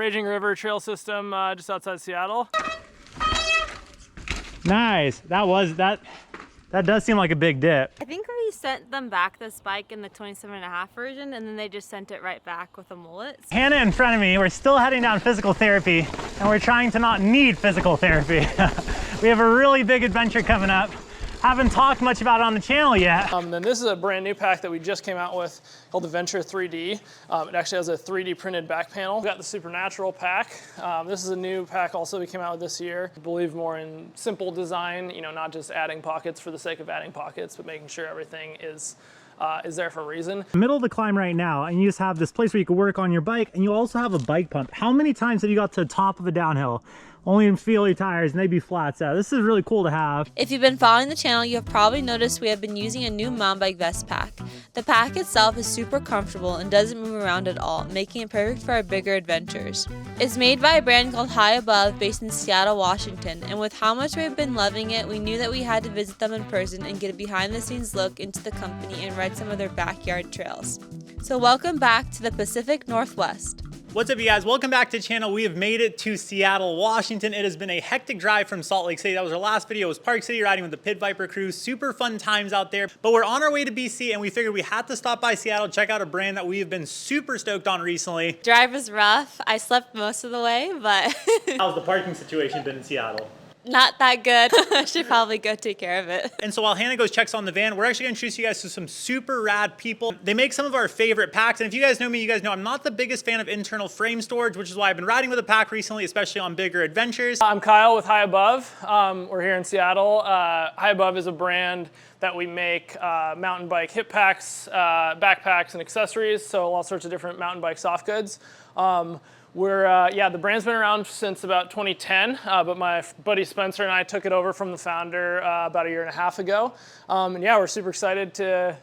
Raging River trail system just outside Seattle. Nice. That does seem like a big dip. I think we sent them back this bike in the 27.5 version, and then they just sent it right back with a mullet. Hannah in front of me, we're still heading down physical therapy, and we're trying to not need physical therapy. We have a really big adventure coming up. Haven't talked much about it on the channel yet. Then this is a brand new pack that we just came out with called the Venture 3D. It actually has a 3D printed back panel. We've got the Supernatural pack. This is a new pack also we came out with this year. I believe more in simple design, you know, not just adding pockets for the sake of adding pockets, but making sure everything is there for a reason. Middle of the climb right now, and you just have this place where you can work on your bike, and you also have a bike pump. How many times have you got to the top of a downhill only to feel your tires and they'd be flats out? This is really cool to have. If you've been following the channel, you have probably noticed we have been using a new mountain bike vest pack. The pack itself is super comfortable and doesn't move around at all, making it perfect for our bigger adventures. It's made by a brand called High Above based in Seattle, Washington, and with how much we've been loving it, we knew that we had to visit them in person and get a behind the scenes look into the company and ride some of their backyard trails. So welcome back to the Pacific Northwest. What's up, you guys? Welcome back to the channel. We have made it to Seattle, Washington. It has been a hectic drive from Salt Lake City. That was our last video. It was Park City riding with the Pit Viper crew. Super fun times out there. But we're on our way to BC, and we figured we had to stop by Seattle, check out a brand that we have been super stoked on recently. Drive was rough. I slept most of the way, but How's the parking situation been in Seattle? not that good. I should probably go take care of it. And so while Hannah goes checks on the van, we're actually gonna introduce you guys to some super rad people. They make some of our favorite packs. And if you guys know me, you guys know I'm not the biggest fan of internal frame storage, which is why I've been riding with a pack recently, especially on bigger adventures. I'm Kyle with High Above. We're here in Seattle. High Above is a brand that we make mountain bike hip packs, backpacks, and accessories. So all sorts of different mountain bike soft goods. The brand's been around since about 2010, but my buddy Spencer and I took it over from the founder about a year and a half ago. And yeah, we're super excited to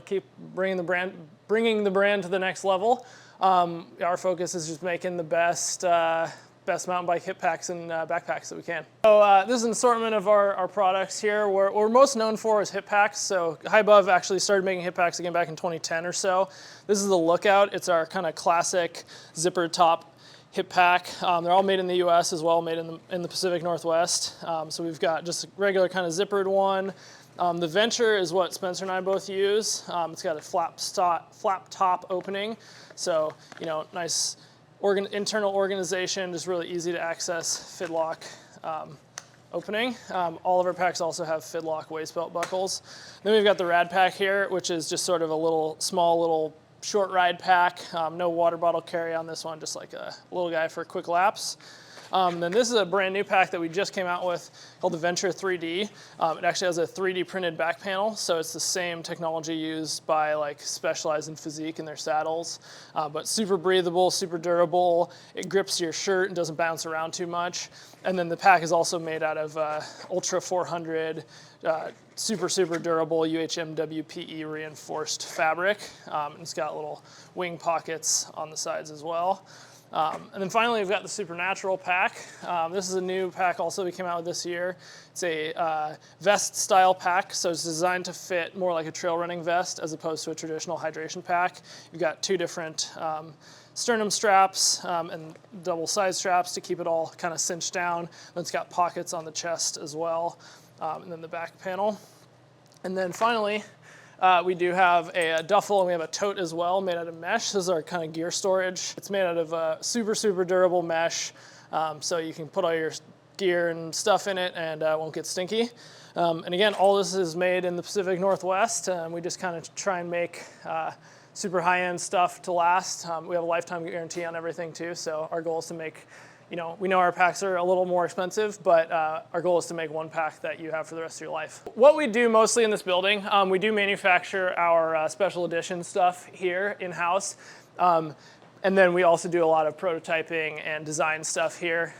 keep bringing the brand to the next level. Our focus is just making the best mountain bike hip packs and backpacks that we can. So this is an assortment of our products here. What we're most known for is hip packs. So High Above actually started making hip packs again back in 2010 or so. This is the Lookout. It's our kind of classic zipper top hip pack. They're all made in the US as well, made in the Pacific Northwest. So we've got just a regular kind of zippered one. The Venture is what Spencer and I both use. It's got a flap top opening. So, nice internal organization, just really easy to access Fidlock opening. All of our packs also have Fidlock waist belt buckles. Then we've got the Rad Pack here, which is just sort of a small little short ride pack. No water bottle carry on this one, just like a little guy for quick laps. Then this is a brand new pack that we just came out with called the Venture 3D. It actually has a 3D printed back panel, so it's the same technology used by like Specialized and Physique in their saddles, but super breathable, super durable. It grips your shirt and doesn't bounce around too much. And then the pack is also made out of Ultra 400 super durable UHMWPE reinforced fabric. And it's got little wing pockets on the sides as well. And then finally, we've got the Supernatural pack. This is a new pack also we came out with this year. It's a vest style pack, so it's designed to fit more like a trail running vest as opposed to a traditional hydration pack. You've got two different sternum straps and double side straps to keep it all kind of cinched down. Then it's got pockets on the chest as well, and then the back panel. And then finally, we do have a duffel, and we have a tote as well made out of mesh. This is our kind of gear storage. It's made out of super durable mesh, so you can put all your gear and stuff in it and it won't get stinky. And again, all this is made in the Pacific Northwest, and we just kind of try and make super high-end stuff to last. We have a lifetime guarantee on everything too, so our goal is to make, we know our packs are a little more expensive, but our goal is to make one pack that you have for the rest of your life. What we do mostly in this building, we do manufacture our special edition stuff here in-house. And then we also do a lot of prototyping and design stuff here.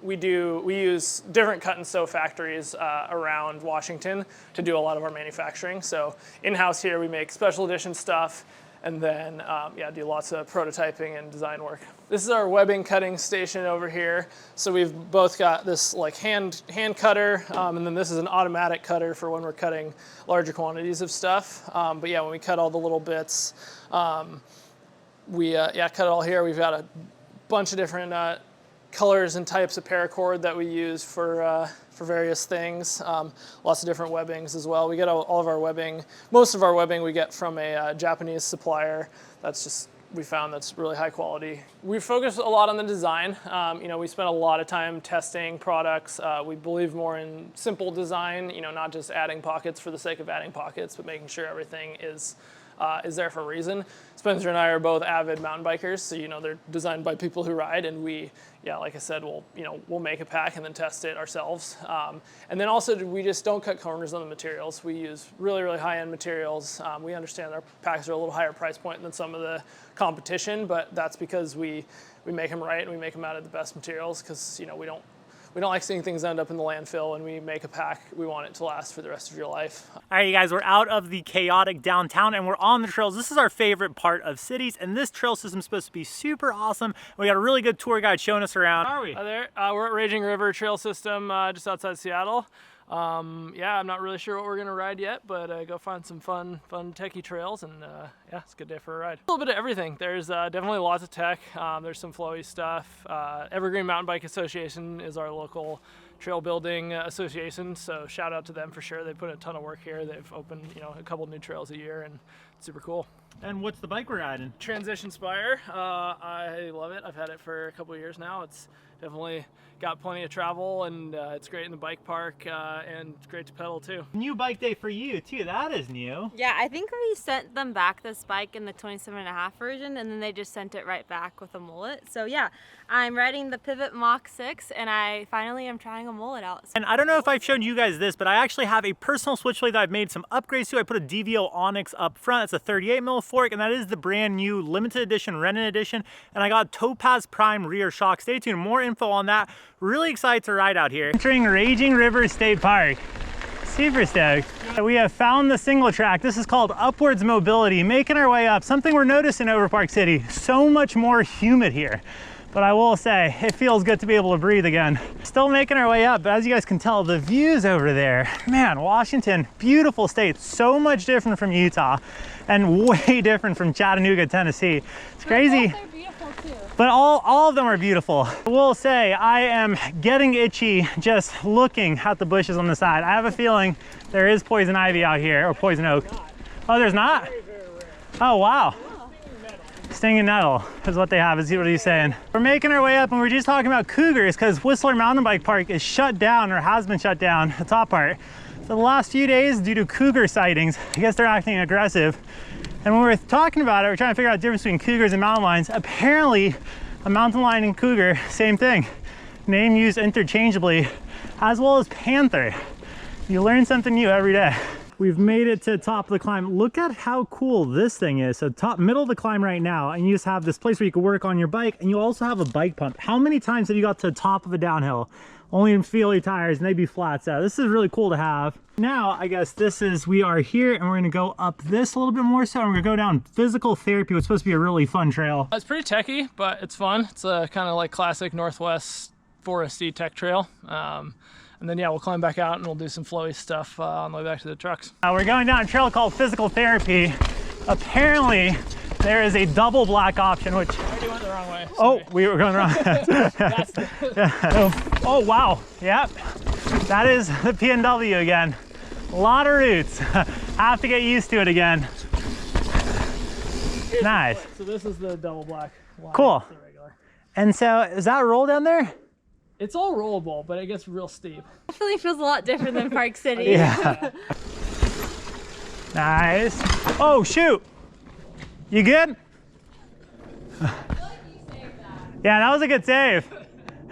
We use different cut and sew factories around Washington to do a lot of our manufacturing. So in-house here, we make special edition stuff, and then do lots of prototyping and design work. This is our webbing cutting station over here. So we've both got this like hand cutter, and then this is an automatic cutter for when we're cutting larger quantities of stuff. But yeah, when we cut all the little bits, we cut it all here. We've got a bunch of different colors and types of paracord that we use for various things. Lots of different webbings as well. We get all of our webbing, most of our webbing we get from a Japanese supplier. That's just, we found that's really high quality. We focus a lot on the design. You know, we spend a lot of time testing products. We believe more in simple design, you know, not just adding pockets for the sake of adding pockets, but making sure everything is there for a reason. Spencer and I are both avid mountain bikers, so you know they're designed by people who ride, and we, yeah, like I said, we'll make a pack and then test it ourselves. And then also we just don't cut corners on the materials. We use really, really high-end materials. We understand our packs are a little higher price point than some of the competition, but that's because we make them right and we make them out of the best materials, because you know we don't like seeing things end up in the landfill. When we make a pack, we want it to last for the rest of your life. All right, you guys, we're out of the chaotic downtown and we're on the trails. This is our favorite part of cities, and this trail system is supposed to be super awesome. We got a really good tour guide showing us around. How are we? Hi there. We're at Raging River Trail System just outside Seattle. Yeah, I'm not really sure what we're gonna ride yet, but go find some fun techie trails, and yeah, it's a good day for a ride. A little bit of everything. There's definitely lots of tech. There's some flowy stuff. Evergreen Mountain Bike Association is our local trail building association, so shout out to them for sure. They put a ton of work here. They've opened, you know, a couple new trails a year, and it's super cool. And what's the bike we're riding? Transition Spire. I love it. I've had it for a couple of years now. It's definitely got plenty of travel, and it's great in the bike park, and it's great to pedal too. New bike day for you too. That is new. Yeah, I think we sent them back this bike in the 27.5 version, and then they just sent it right back with a mullet. So yeah, I'm riding the Pivot Mach 6, and I finally am trying a mullet out. And I don't know if I've shown you guys this, but I actually have a personal Switchblade that I've made some upgrades to. I put a DVO Onyx up front. It's a 38 mil fork, and that is the brand new limited edition Renin edition. And I got Topaz Prime rear shock. Stay tuned, more info on that. Really excited to ride out here. Entering Raging River State Park. Super stoked. We have found the single track. This is called Upwards Mobility. Making our way up. Something we're noticing over Park City. So much more humid here. But I will say, it feels good to be able to breathe again. Still making our way up, but as you guys can tell, the views over there, man, Washington, beautiful state. So much different from Utah and way different from Chattanooga, Tennessee. It's crazy. But all of them are beautiful. I will say I am getting itchy just looking at the bushes on the side. I have a feeling there is poison ivy out here, or poison oak. Oh, there's not? Oh, wow. Stinging nettle is what they have. Is what he's saying. We're making our way up, and we're just talking about cougars because Whistler Mountain Bike Park is shut down, or has been shut down, the top part, for the last few days due to cougar sightings. I guess they're acting aggressive. And when we're talking about it, we're trying to figure out the difference between cougars and mountain lions. Apparently, a mountain lion and cougar, same thing. Name used interchangeably, as well as panther. You learn something new every day. We've made it to the top of the climb. Look at how cool this thing is. So middle of the climb right now, and you just have this place where you can work on your bike, and you also have a bike pump. How many times have you got to the top of a downhill, only to feel your tires and they'd be flat? So this is really cool to have. Now, I guess we are here, and we're gonna go up this a little bit more so, and we're gonna go down Physical Therapy, which is supposed to be a really fun trail. It's pretty techy, but it's fun. It's a kind of like classic Northwest foresty tech trail. And then yeah, we'll climb back out and we'll do some flowy stuff on the way back to the trucks. We're going down a trail called Physical Therapy. Apparently, there is a double black option, which... I already went the wrong way. Sorry. Oh, we were going wrong. Oh, wow. Yep. That is the PNW again. A lot of routes. Have to get used to it again. Nice. So this is the double black line. Cool. The regular. And so, is that a roll down there? It's all rollable, but it gets real steep. Definitely feels a lot different than Park City. Yeah. Nice. Oh, shoot. You good? Yeah, that was a good save.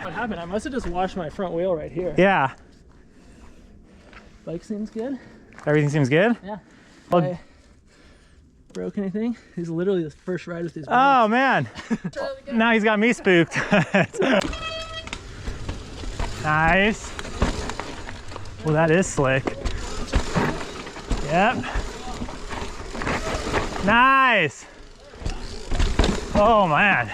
What happened? I must have just washed my front wheel right here. Yeah. Bike seems good. Everything seems good? Yeah. Well, I broke anything? He's literally the first ride with these bikes. oh, man. Now he's got me spooked. Nice. Well, that is slick. Yep. Nice. Oh, man.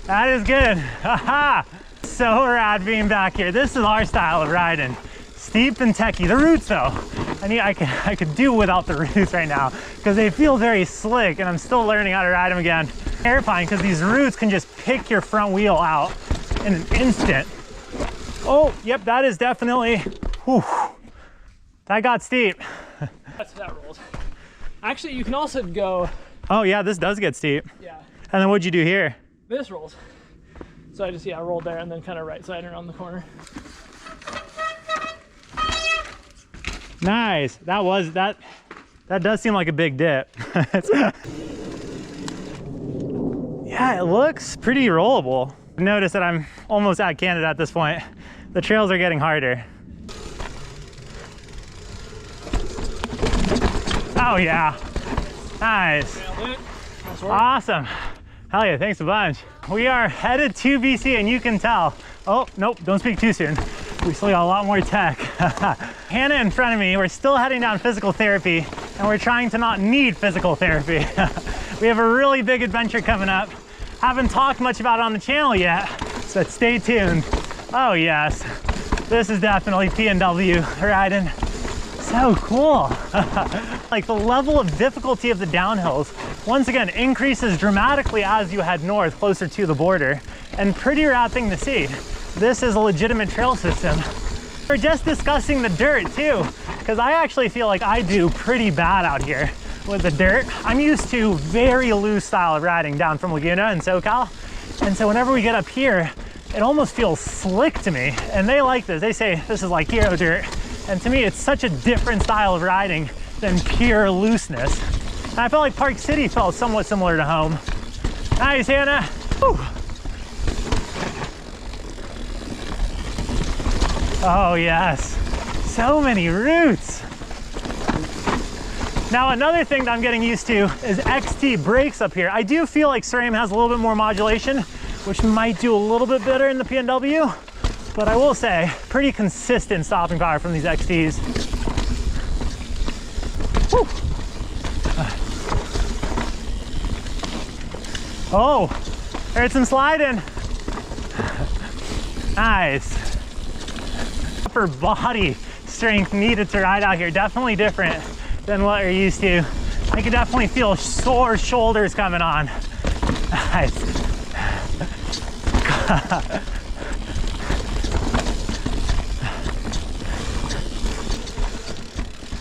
That is good. Haha. So rad being back here. This is our style of riding. Steep and techy. The roots though, I could do without the roots right now because they feel very slick and I'm still learning how to ride them again. Terrifying because these roots can just pick your front wheel out in an instant. Oh, yep, that is definitely, whew, that got steep. That's that rolls. Actually, you can also go. Oh yeah, this does get steep. Yeah. And then what'd you do here? This rolls. So I just, yeah, rolled there and then kind of right side around the corner. Nice. That does seem like a big dip. Yeah, it looks pretty rollable. Notice that I'm almost at Canada at this point. The trails are getting harder. Oh yeah. Nice. Awesome. Hell yeah, thanks a bunch. We are headed to BC and you can tell. Oh, nope, don't speak too soon. We still got a lot more tech. Hannah in front of me, we're still heading down physical therapy and we're trying to not need physical therapy. We have a really big adventure coming up. Haven't talked much about it on the channel yet, so stay tuned. Oh yes, this is definitely PNW riding. So cool. Like the level of difficulty of the downhills, once again, increases dramatically as you head north, closer to the border, and pretty rad thing to see. This is a legitimate trail system. We're just discussing the dirt too, because I actually feel like I do pretty bad out here with the dirt. I'm used to very loose style of riding down from Laguna and SoCal. And so whenever we get up here, it almost feels slick to me. And they like this. They say this is like hero dirt. And to me, it's such a different style of riding than pure looseness. And I felt like Park City felt somewhat similar to home. Nice, Hannah. Whew. Oh yes, so many roots. Now another thing that I'm getting used to is XT brakes up here. I do feel like SRAM has a little bit more modulation, which might do a little bit better in the PNW, but I will say, pretty consistent stopping power from these XTs. Whew. Oh, heard some sliding. Nice. Upper body strength needed to ride out here, definitely different than what you're used to. I can definitely feel sore shoulders coming on. Nice.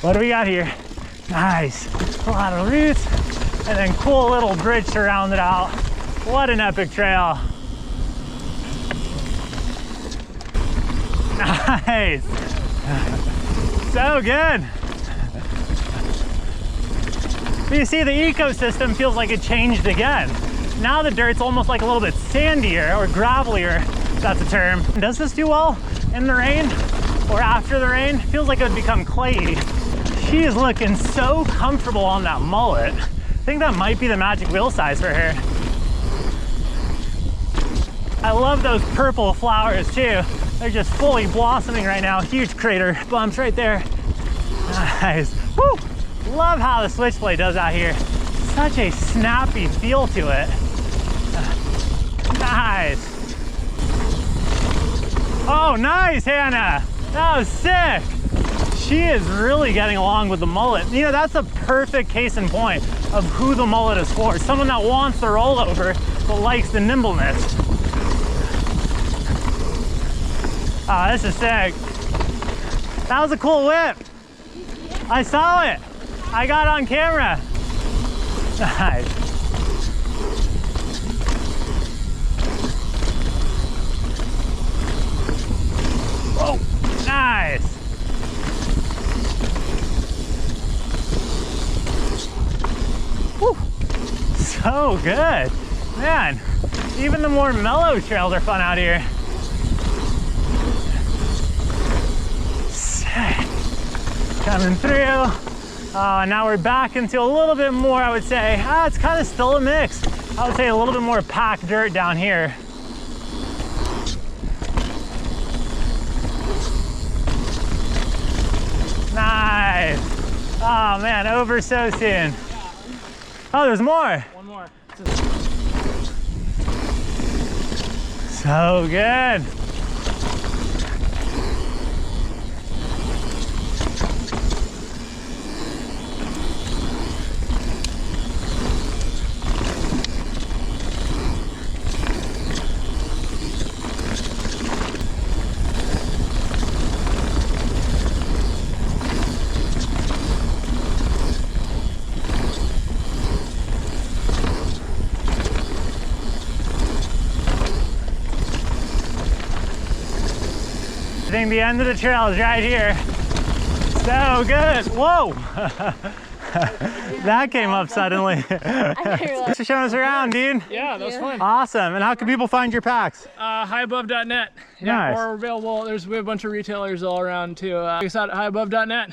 What do we got here? Nice. A lot of roots and then cool little bridge to round it out. What an epic trail. Nice. So good. You see, the ecosystem feels like it changed again. Now the dirt's almost like a little bit sandier or gravelier, if that's a term. Does this do well in the rain or after the rain? Feels like it would become clayey. She is looking so comfortable on that mullet. I think that might be the magic wheel size for her. I love those purple flowers too. They're just fully blossoming right now. Huge crater bumps right there. Nice. Woo! Love how the Switchblade does out here. Such a snappy feel to it. Nice. Oh, nice, Hannah. That was sick. She is really getting along with the mullet. You know, that's a perfect case in point of who the mullet is for. Someone that wants the rollover, but likes the nimbleness. Oh, this is sick. That was a cool whip. I saw it. I got on camera. Nice. Whoa, nice. Whew. So good. Man, even the more mellow trails are fun out here. Sick. Coming through. Now we're back into a little bit more, I would say. It's kind of still a mix. I would say a little bit more packed dirt down here. Nice. Oh man, over so soon. Oh, there's more. One more. So good. I think the end of the trail is right here. So good. Whoa. That came up suddenly. Thanks for showing us around, dude. Yeah, that was fun. Awesome. And how can people find your packs? Highabove.net. Yeah, Nice. or available. We have a bunch of retailers all around too. Check us out at highabove.net.